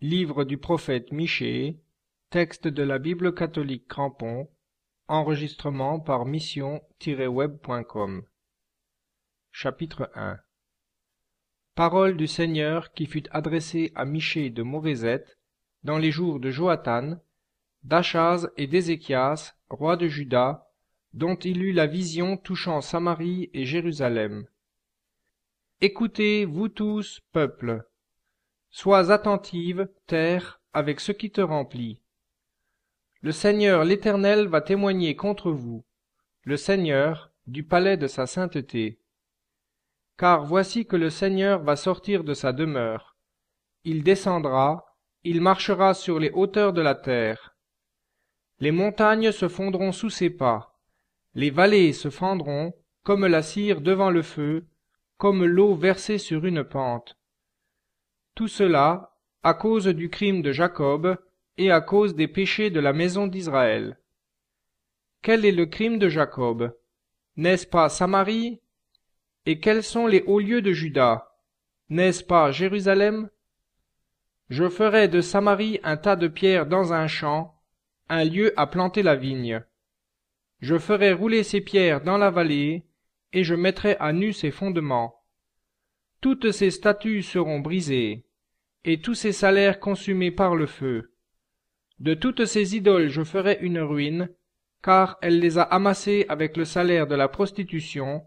Livre du prophète Michée, texte de la Bible catholique Crampon, enregistrement par mission-web.com. Chapitre 1. Parole du Seigneur qui fut adressée à Michée de Morézet dans les jours de Joathan, d'Achaz et d'Ézéchias, rois de Juda, dont il eut la vision touchant Samarie et Jérusalem. Écoutez, vous tous, peuple. Sois attentive, terre, avec ce qui te remplit. Le Seigneur l'Éternel va témoigner contre vous, le Seigneur, du palais de sa sainteté. Car voici que le Seigneur va sortir de sa demeure. Il descendra, il marchera sur les hauteurs de la terre. Les montagnes se fondront sous ses pas, les vallées se fendront, comme la cire devant le feu, comme l'eau versée sur une pente. Tout cela à cause du crime de Jacob et à cause des péchés de la maison d'Israël. Quel est le crime de Jacob? N'est-ce pas Samarie? Et quels sont les hauts lieux de Juda? N'est-ce pas Jérusalem? Je ferai de Samarie un tas de pierres dans un champ, un lieu à planter la vigne. Je ferai rouler ces pierres dans la vallée, et je mettrai à nu ses fondements. Toutes ses statues seront brisées, et tous ses salaires consumés par le feu. De toutes ces idoles je ferai une ruine, car elle les a amassées avec le salaire de la prostitution,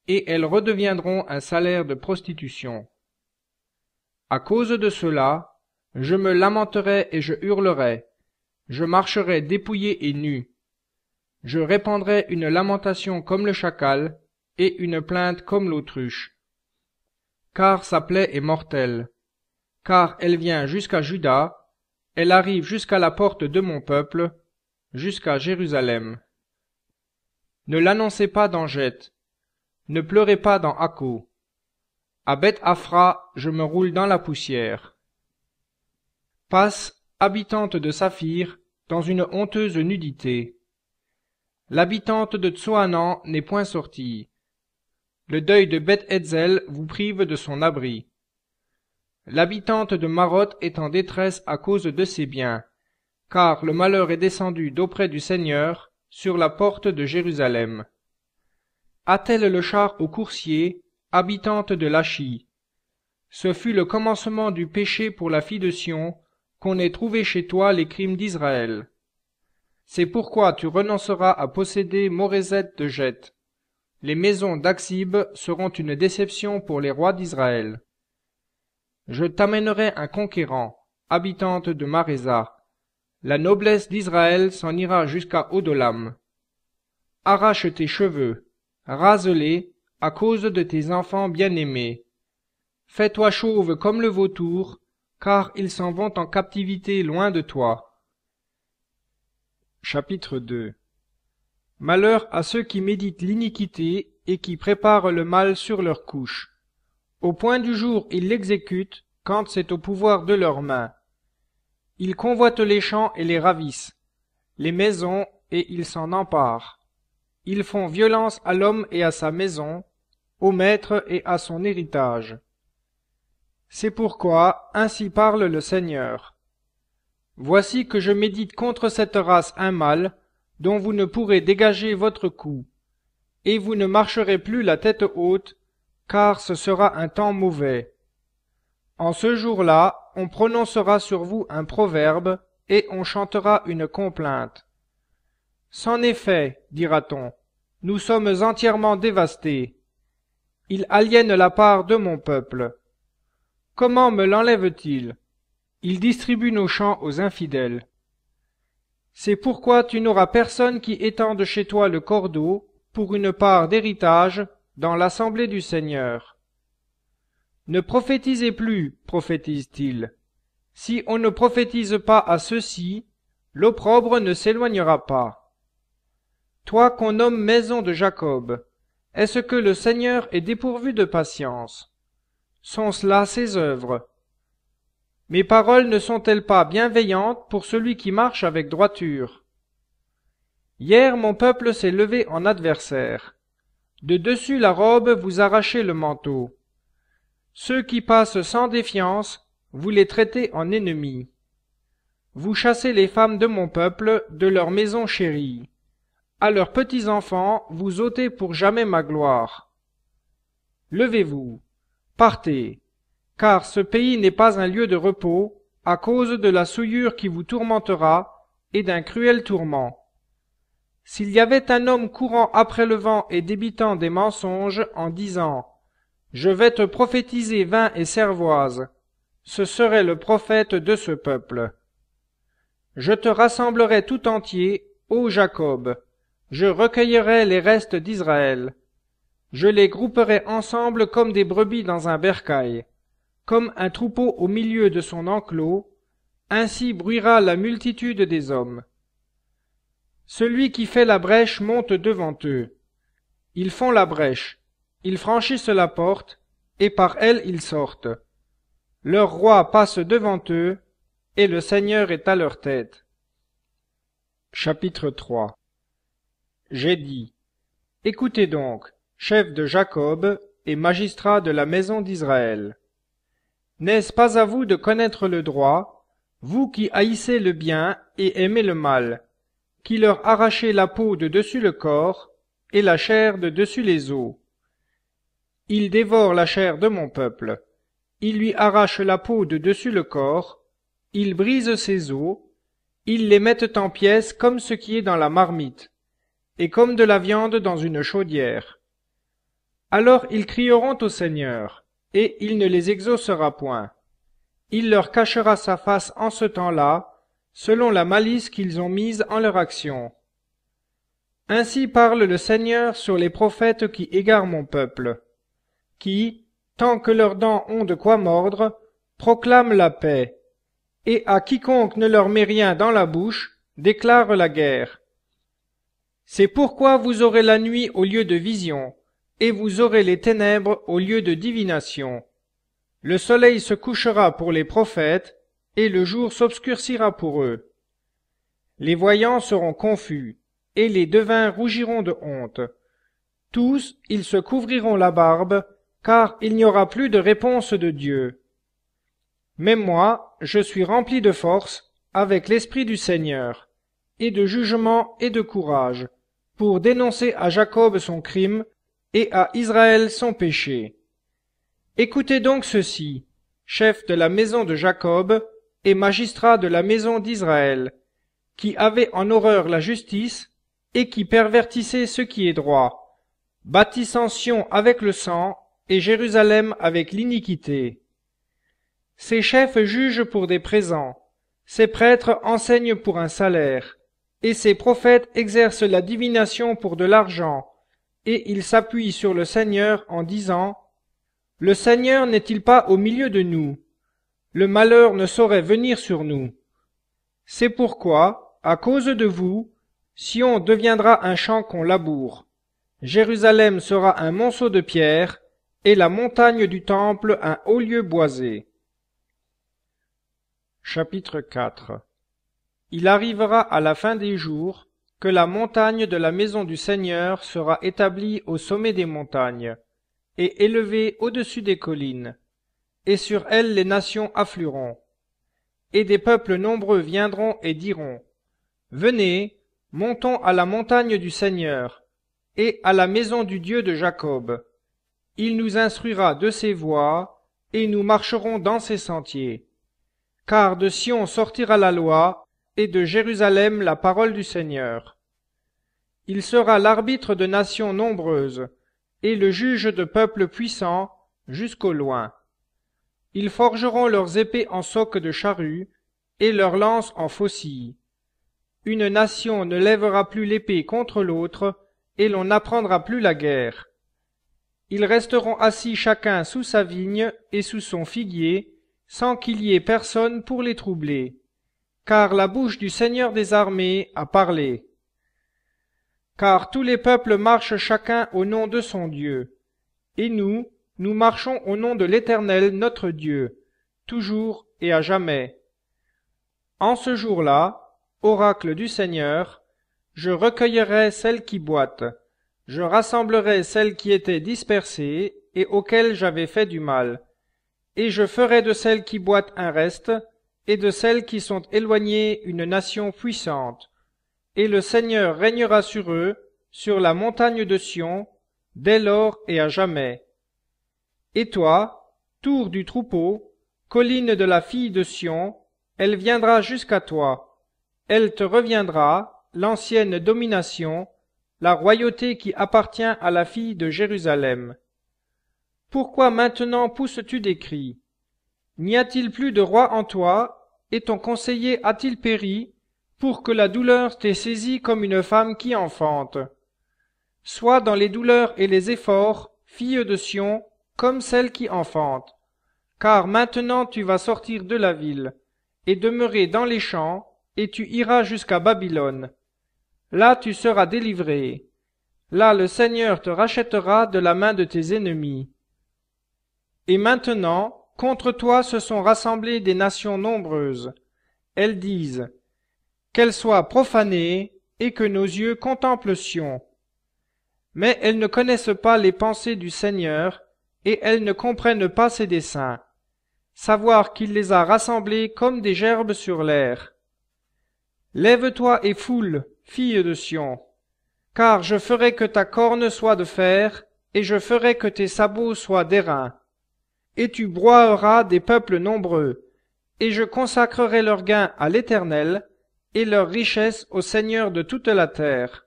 et elles redeviendront un salaire de prostitution. À cause de cela, je me lamenterai et je hurlerai, je marcherai dépouillé et nu. Je répandrai une lamentation comme le chacal, et une plainte comme l'autruche. Car sa plaie est mortelle, car elle vient jusqu'à Juda, elle arrive jusqu'à la porte de mon peuple, jusqu'à Jérusalem. Ne l'annoncez pas dans Geth, ne pleurez pas dans Akko. À Beth-Aphra, je me roule dans la poussière. Passe, habitante de Saphir, dans une honteuse nudité. L'habitante de Tsoanan n'est point sortie. Le deuil de Beth-Hetzel vous prive de son abri. L'habitante de Maroth est en détresse à cause de ses biens, car le malheur est descendu d'auprès du Seigneur sur la porte de Jérusalem. Attelle le char au coursier, habitante de Lachi. Ce fut le commencement du péché pour la fille de Sion, qu'on ait trouvé chez toi les crimes d'Israël. C'est pourquoi tu renonceras à posséder Morézet de Geth. Les maisons d'Aksib seront une déception pour les rois d'Israël. Je t'amènerai un conquérant, habitante de Marésa. La noblesse d'Israël s'en ira jusqu'à Odolam. Arrache tes cheveux, rase-les, à cause de tes enfants bien-aimés. Fais-toi chauve comme le vautour, car ils s'en vont en captivité loin de toi. Chapitre 2. Malheur à ceux qui méditent l'iniquité et qui préparent le mal sur leur couche. Au point du jour ils l'exécutent, quand c'est au pouvoir de leurs mains. Ils convoitent les champs et les ravissent, les maisons, et ils s'en emparent. Ils font violence à l'homme et à sa maison, au maître et à son héritage. C'est pourquoi ainsi parle le Seigneur. Voici que je médite contre cette race un mal, dont vous ne pourrez dégager votre cou, et vous ne marcherez plus la tête haute, car ce sera un temps mauvais. En ce jour-là, on prononcera sur vous un proverbe, et on chantera une complainte. C'en est fait, dira-t-on, nous sommes entièrement dévastés. Il aliène la part de mon peuple. Comment me l'enlève-t-il? Il distribue nos champs aux infidèles. C'est pourquoi tu n'auras personne qui étende chez toi le cordeau pour une part d'héritage dans l'assemblée du Seigneur. Ne prophétisez plus, prophétise-t-il. Si on ne prophétise pas à ceux-ci, l'opprobre ne s'éloignera pas. Toi qu'on nomme maison de Jacob, est-ce que le Seigneur est dépourvu de patience? Sont-ce là ses œuvres? Mes paroles ne sont-elles pas bienveillantes pour celui qui marche avec droiture? Hier mon peuple s'est levé en adversaire. De dessus la robe vous arrachez le manteau. Ceux qui passent sans défiance vous les traitez en ennemis. Vous chassez les femmes de mon peuple de leur maison chérie. À leurs petits-enfants, vous ôtez pour jamais ma gloire. Levez-vous, partez, car ce pays n'est pas un lieu de repos, à cause de la souillure qui vous tourmentera, et d'un cruel tourment. S'il y avait un homme courant après le vent et débitant des mensonges en disant « Je vais te prophétiser vin et cervoise », ce serait le prophète de ce peuple. Je te rassemblerai tout entier, ô Jacob, je recueillerai les restes d'Israël. Je les grouperai ensemble comme des brebis dans un bercail, comme un troupeau au milieu de son enclos, ainsi bruira la multitude des hommes. Celui qui fait la brèche monte devant eux. Ils font la brèche, ils franchissent la porte, et par elle ils sortent. Leur roi passe devant eux, et le Seigneur est à leur tête. Chapitre 3. J'ai dit, écoutez donc, chefs de Jacob et magistrats de la maison d'Israël. N'est-ce pas à vous de connaître le droit, vous qui haïssez le bien et aimez le mal, qui leur arrachez la peau de dessus le corps et la chair de dessus les os? Ils dévorent la chair de mon peuple, ils lui arrachent la peau de dessus le corps, ils brisent ses os, ils les mettent en pièces comme ce qui est dans la marmite, et comme de la viande dans une chaudière. Alors ils crieront au Seigneur, et il ne les exaucera point. Il leur cachera sa face en ce temps-là, selon la malice qu'ils ont mise en leur action. Ainsi parle le Seigneur sur les prophètes qui égarent mon peuple, qui, tant que leurs dents ont de quoi mordre, proclament la paix, et à quiconque ne leur met rien dans la bouche, déclarent la guerre. C'est pourquoi vous aurez la nuit au lieu de vision, et vous aurez les ténèbres au lieu de divination. Le soleil se couchera pour les prophètes, et le jour s'obscurcira pour eux. Les voyants seront confus, et les devins rougiront de honte. Tous, ils se couvriront la barbe, car il n'y aura plus de réponse de Dieu. Mais moi, je suis rempli de force, avec l'esprit du Seigneur, et de jugement et de courage, pour dénoncer à Jacob son crime, et à Israël son péché. Écoutez donc ceci, chefs de la maison de Jacob, et magistrats de la maison d'Israël, qui avaient en horreur la justice, et qui pervertissaient ce qui est droit, bâtissant Sion avec le sang, et Jérusalem avec l'iniquité. Ces chefs jugent pour des présents, ces prêtres enseignent pour un salaire, et ces prophètes exercent la divination pour de l'argent, et ils s'appuient sur le Seigneur en disant « Le Seigneur n'est-il pas au milieu de nous? Le malheur ne saurait venir sur nous. » C'est pourquoi, à cause de vous, Sion deviendra un champ qu'on laboure, Jérusalem sera un monceau de pierre, et la montagne du temple un haut lieu boisé. Chapitre 4. Il arrivera à la fin des jours que la montagne de la maison du Seigneur sera établie au sommet des montagnes, et élevée au-dessus des collines, et sur elle les nations afflueront. Et des peuples nombreux viendront et diront, « Venez, montons à la montagne du Seigneur, et à la maison du Dieu de Jacob. Il nous instruira de ses voies, et nous marcherons dans ses sentiers. Car de Sion sortira la loi, et de Jérusalem la parole du Seigneur. Il sera l'arbitre de nations nombreuses, et le juge de peuples puissants jusqu'au loin. Ils forgeront leurs épées en socs de charrue, et leurs lances en faucilles. Une nation ne lèvera plus l'épée contre l'autre, et l'on n'apprendra plus la guerre. Ils resteront assis chacun sous sa vigne et sous son figuier, sans qu'il y ait personne pour les troubler. Car la bouche du Seigneur des armées a parlé. Car tous les peuples marchent chacun au nom de son Dieu. Et nous marchons au nom de l'Éternel notre Dieu, toujours et à jamais. En ce jour-là, oracle du Seigneur, je recueillerai celles qui boitent, je rassemblerai celles qui étaient dispersées et auxquelles j'avais fait du mal, et je ferai de celles qui boitent un reste, et de celles qui sont éloignées une nation puissante. Et le Seigneur régnera sur eux, sur la montagne de Sion, dès lors et à jamais. Et toi, tour du troupeau, colline de la fille de Sion, elle viendra jusqu'à toi. Elle te reviendra, l'ancienne domination, la royauté qui appartient à la fille de Jérusalem. Pourquoi maintenant pousses-tu des cris? N'y a-t-il plus de roi en toi, et ton conseiller a-t-il péri, pour que la douleur t'ait saisi comme une femme qui enfante? Sois dans les douleurs et les efforts, fille de Sion, comme celle qui enfante. Car maintenant tu vas sortir de la ville, et demeurer dans les champs, et tu iras jusqu'à Babylone. Là tu seras délivré. Là le Seigneur te rachètera de la main de tes ennemis. Et maintenant, contre toi se sont rassemblées des nations nombreuses. Elles disent, qu'elle soit profanée, et que nos yeux contemplent Sion. Mais elles ne connaissent pas les pensées du Seigneur, et elles ne comprennent pas ses desseins. Savoir qu'il les a rassemblées comme des gerbes sur l'air. Lève-toi et foule, fille de Sion, car je ferai que ta corne soit de fer, et je ferai que tes sabots soient d'airain. Et tu broieras des peuples nombreux, et je consacrerai leurs gains à l'Éternel, et leurs richesses au Seigneur de toute la terre.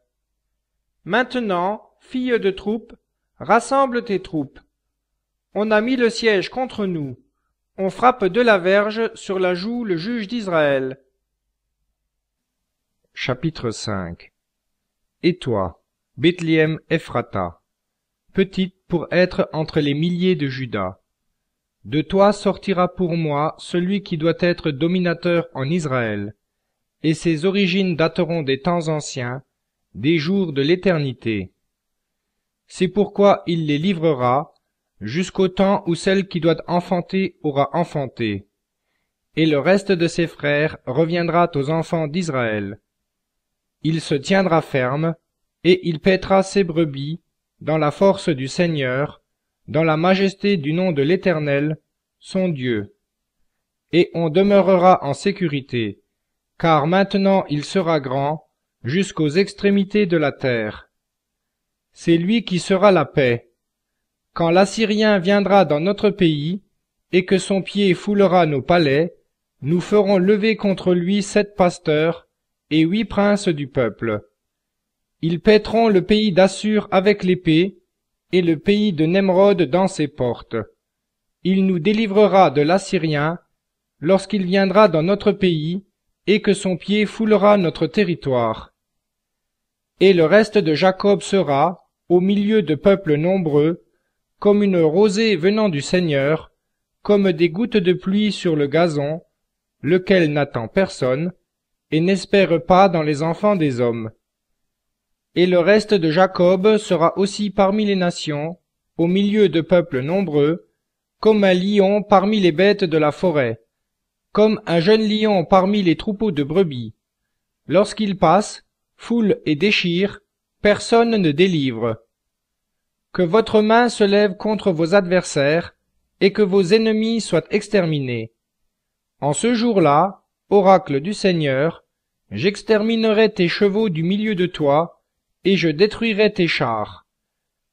Maintenant, fille de troupes, rassemble tes troupes. On a mis le siège contre nous. On frappe de la verge sur la joue le juge d'Israël. Chapitre 5. Et toi, Bethléem Ephrata, petite pour être entre les milliers de Juda, de toi sortira pour moi celui qui doit être dominateur en Israël, et ses origines dateront des temps anciens, des jours de l'éternité. C'est pourquoi il les livrera, jusqu'au temps où celle qui doit enfanter aura enfanté, et le reste de ses frères reviendra aux enfants d'Israël. Il se tiendra ferme, et il paîtra ses brebis, dans la force du Seigneur, dans la majesté du nom de l'Éternel, son Dieu. Et on demeurera en sécurité, car maintenant il sera grand, jusqu'aux extrémités de la terre. C'est lui qui sera la paix. Quand l'Assyrien viendra dans notre pays, et que son pied foulera nos palais, nous ferons lever contre lui 7 pasteurs et 8 princes du peuple. Ils paîtront le pays d'Assur avec l'épée, et le pays de Nemrod dans ses portes. Il nous délivrera de l'Assyrien, lorsqu'il viendra dans notre pays, et que son pied foulera notre territoire. Et le reste de Jacob sera, au milieu de peuples nombreux, comme une rosée venant du Seigneur, comme des gouttes de pluie sur le gazon, lequel n'attend personne, et n'espère pas dans les enfants des hommes. Et le reste de Jacob sera aussi parmi les nations, au milieu de peuples nombreux, comme un lion parmi les bêtes de la forêt, comme un jeune lion parmi les troupeaux de brebis. Lorsqu'il passe, foule et déchire, personne ne délivre. Que votre main se lève contre vos adversaires, et que vos ennemis soient exterminés. En ce jour-là, oracle du Seigneur, j'exterminerai tes chevaux du milieu de toi, et je détruirai tes chars.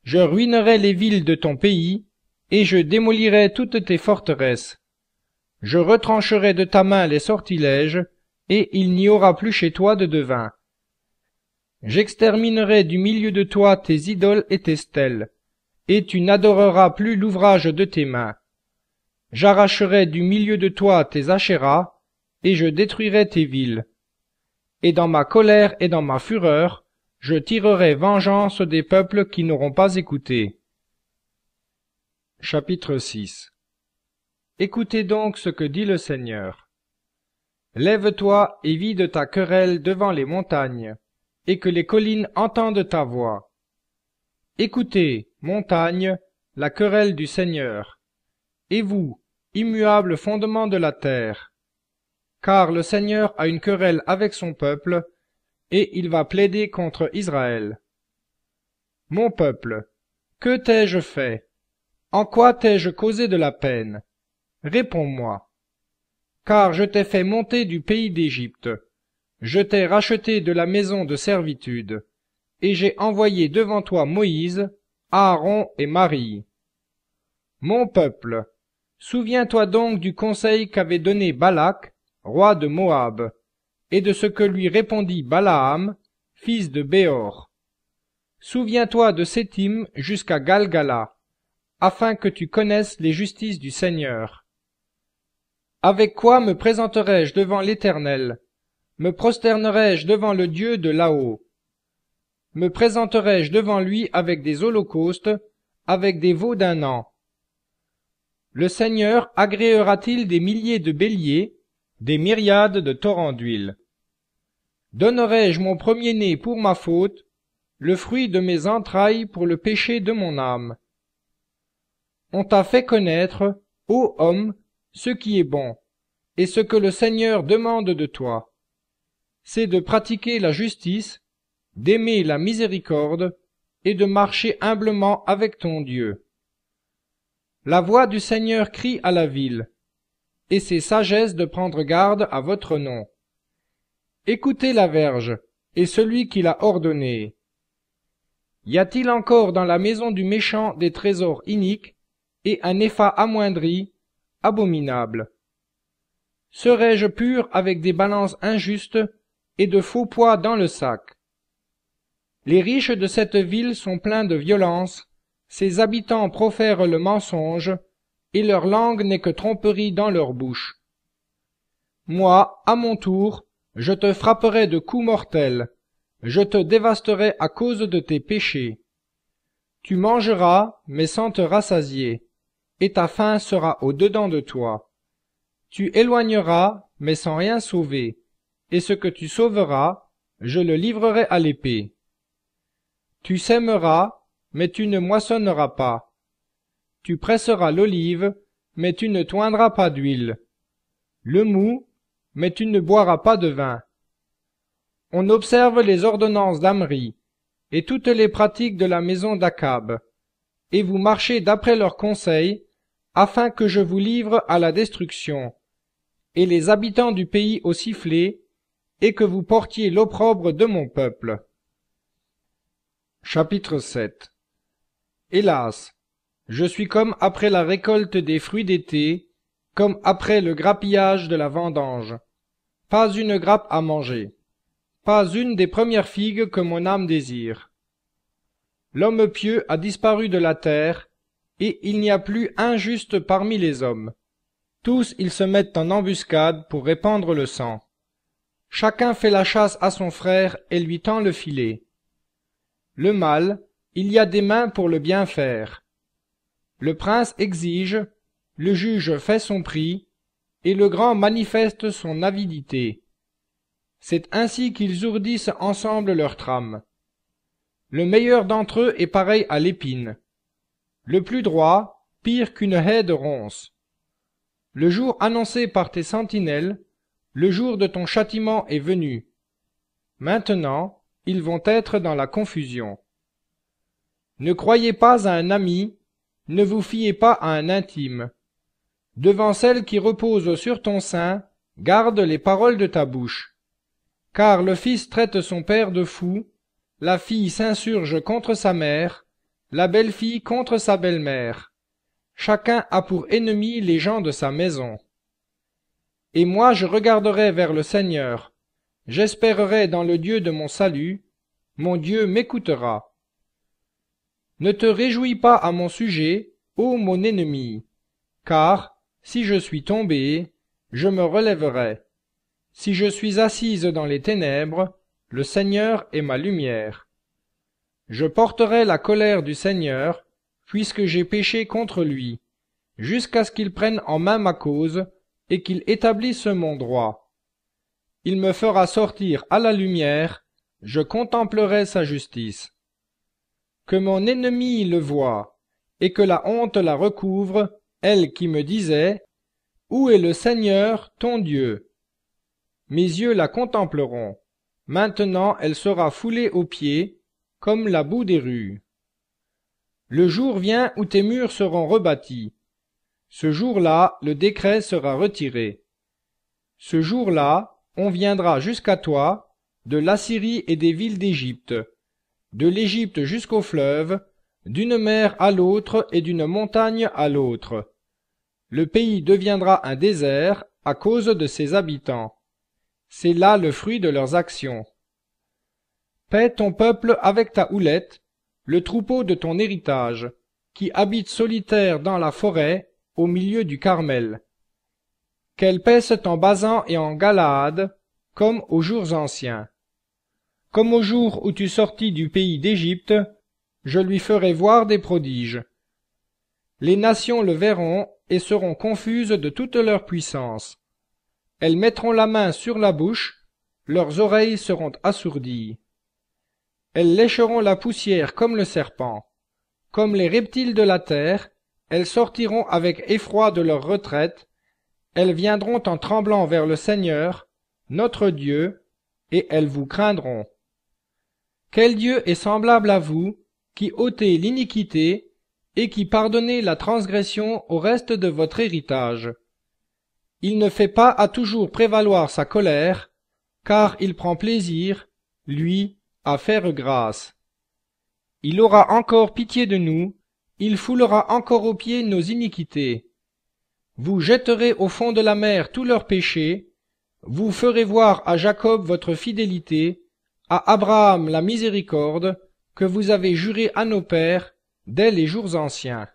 Je ruinerai les villes de ton pays, et je démolirai toutes tes forteresses. Je retrancherai de ta main les sortilèges, et il n'y aura plus chez toi de devin. J'exterminerai du milieu de toi tes idoles et tes stèles, et tu n'adoreras plus l'ouvrage de tes mains. J'arracherai du milieu de toi tes achéras, et je détruirai tes villes. Et dans ma colère et dans ma fureur, je tirerai vengeance des peuples qui n'auront pas écouté. Chapitre 6. Écoutez donc ce que dit le Seigneur. Lève-toi et vide ta querelle devant les montagnes, et que les collines entendent ta voix. Écoutez, montagnes, la querelle du Seigneur, et vous, immuables fondements de la terre. Car le Seigneur a une querelle avec son peuple, et il va plaider contre Israël. Mon peuple, que t'ai-je fait? En quoi t'ai-je causé de la peine? Réponds-moi. Car je t'ai fait monter du pays d'Égypte, je t'ai racheté de la maison de servitude, et j'ai envoyé devant toi Moïse, Aaron et Marie. Mon peuple, souviens-toi donc du conseil qu'avait donné Balak, roi de Moab, et de ce que lui répondit Balaam, fils de Béor. Souviens-toi de Sétim jusqu'à Galgala, afin que tu connaisses les justices du Seigneur. Avec quoi me présenterai-je devant l'Éternel? Me prosternerai-je devant le Dieu de là-haut? Me présenterai-je devant lui avec des holocaustes, avec des veaux d'un an? Le Seigneur agréera-t-il des milliers de béliers, des myriades de torrents d'huile? Donnerai-je mon premier-né pour ma faute, le fruit de mes entrailles pour le péché de mon âme? On t'a fait connaître, ô homme, ce qui est bon, et ce que le Seigneur demande de toi. C'est de pratiquer la justice, d'aimer la miséricorde, et de marcher humblement avec ton Dieu. La voix du Seigneur crie à la ville, et c'est sagesse de prendre garde à votre nom. Écoutez la verge, et celui qui l'a ordonné. Y a-t-il encore dans la maison du méchant des trésors iniques, et un épha amoindri, abominable? Serais-je pur avec des balances injustes, et de faux poids dans le sac? Les riches de cette ville sont pleins de violence, ses habitants profèrent le mensonge, et leur langue n'est que tromperie dans leur bouche. Moi, à mon tour, je te frapperai de coups mortels, je te dévasterai à cause de tes péchés. Tu mangeras, mais sans te rassasier, et ta faim sera au-dedans de toi. Tu éloigneras, mais sans rien sauver, et ce que tu sauveras, je le livrerai à l'épée. Tu sèmeras, mais tu ne moissonneras pas. Tu presseras l'olive, mais tu ne toindras pas d'huile. Le mou, mais tu ne boiras pas de vin. On observe les ordonnances d'Amri, et toutes les pratiques de la maison d'Akab, et vous marchez d'après leurs conseils, afin que je vous livre à la destruction, et les habitants du pays au sifflet, et que vous portiez l'opprobre de mon peuple. Chapitre 7. Hélas, je suis comme après la récolte des fruits d'été, comme après le grappillage de la vendange. Pas une grappe à manger, pas une des premières figues que mon âme désire. L'homme pieux a disparu de la terre, et il n'y a plus un juste parmi les hommes. Tous ils se mettent en embuscade pour répandre le sang. Chacun fait la chasse à son frère et lui tend le filet. Le mal, il y a des mains pour le bien faire. Le prince exige, le juge fait son prix, et le grand manifeste son avidité. C'est ainsi qu'ils ourdissent ensemble leur trame. Le meilleur d'entre eux est pareil à l'épine. Le plus droit, pire qu'une haie de ronces. Le jour annoncé par tes sentinelles, le jour de ton châtiment est venu. Maintenant, ils vont être dans la confusion. Ne croyez pas à un ami, ne vous fiez pas à un intime. Devant celle qui repose sur ton sein, garde les paroles de ta bouche. Car le fils traite son père de fou, la fille s'insurge contre sa mère, la belle-fille contre sa belle-mère. Chacun a pour ennemi les gens de sa maison. Et moi je regarderai vers le Seigneur, j'espérerai dans le Dieu de mon salut, mon Dieu m'écoutera. Ne te réjouis pas à mon sujet, ô mon ennemi, car, si je suis tombé, je me relèverai. Si je suis assise dans les ténèbres, le Seigneur est ma lumière. Je porterai la colère du Seigneur, puisque j'ai péché contre lui, jusqu'à ce qu'il prenne en main ma cause, et qu'il établisse mon droit. Il me fera sortir à la lumière, je contemplerai sa justice. Que mon ennemi le voie, et que la honte la recouvre, elle qui me disait, « Où est le Seigneur, ton Dieu ?» Mes yeux la contempleront. Maintenant elle sera foulée aux pieds, comme la boue des rues. Le jour vient où tes murs seront rebâtis. Ce jour-là, le décret sera retiré. Ce jour-là, on viendra jusqu'à toi, de l'Assyrie et des villes d'Égypte, de l'Égypte jusqu'au fleuve, d'une mer à l'autre et d'une montagne à l'autre. Le pays deviendra un désert à cause de ses habitants. C'est là le fruit de leurs actions. Paie ton peuple avec ta houlette, le troupeau de ton héritage, qui habite solitaire dans la forêt, au milieu du Carmel. Qu'elle paisse en Basan et en Galaad, comme aux jours anciens. Comme au jour où tu sortis du pays d'Égypte, je lui ferai voir des prodiges. Les nations le verront et seront confuses de toute leur puissance. Elles mettront la main sur la bouche, leurs oreilles seront assourdies. Elles lécheront la poussière comme le serpent. Comme les reptiles de la terre, elles sortiront avec effroi de leur retraite, elles viendront en tremblant vers le Seigneur, notre Dieu, et elles vous craindront. Quel Dieu est semblable à vous, qui ôtez l'iniquité, et qui pardonnez la transgression au reste de votre héritage? Il ne fait pas à toujours prévaloir sa colère, car il prend plaisir, lui, à faire grâce. Il aura encore pitié de nous, il foulera encore aux pieds nos iniquités. Vous jetterez au fond de la mer tous leurs péchés, vous ferez voir à Jacob votre fidélité, à Abraham la miséricorde, que vous avez juré à nos pères dès les jours anciens.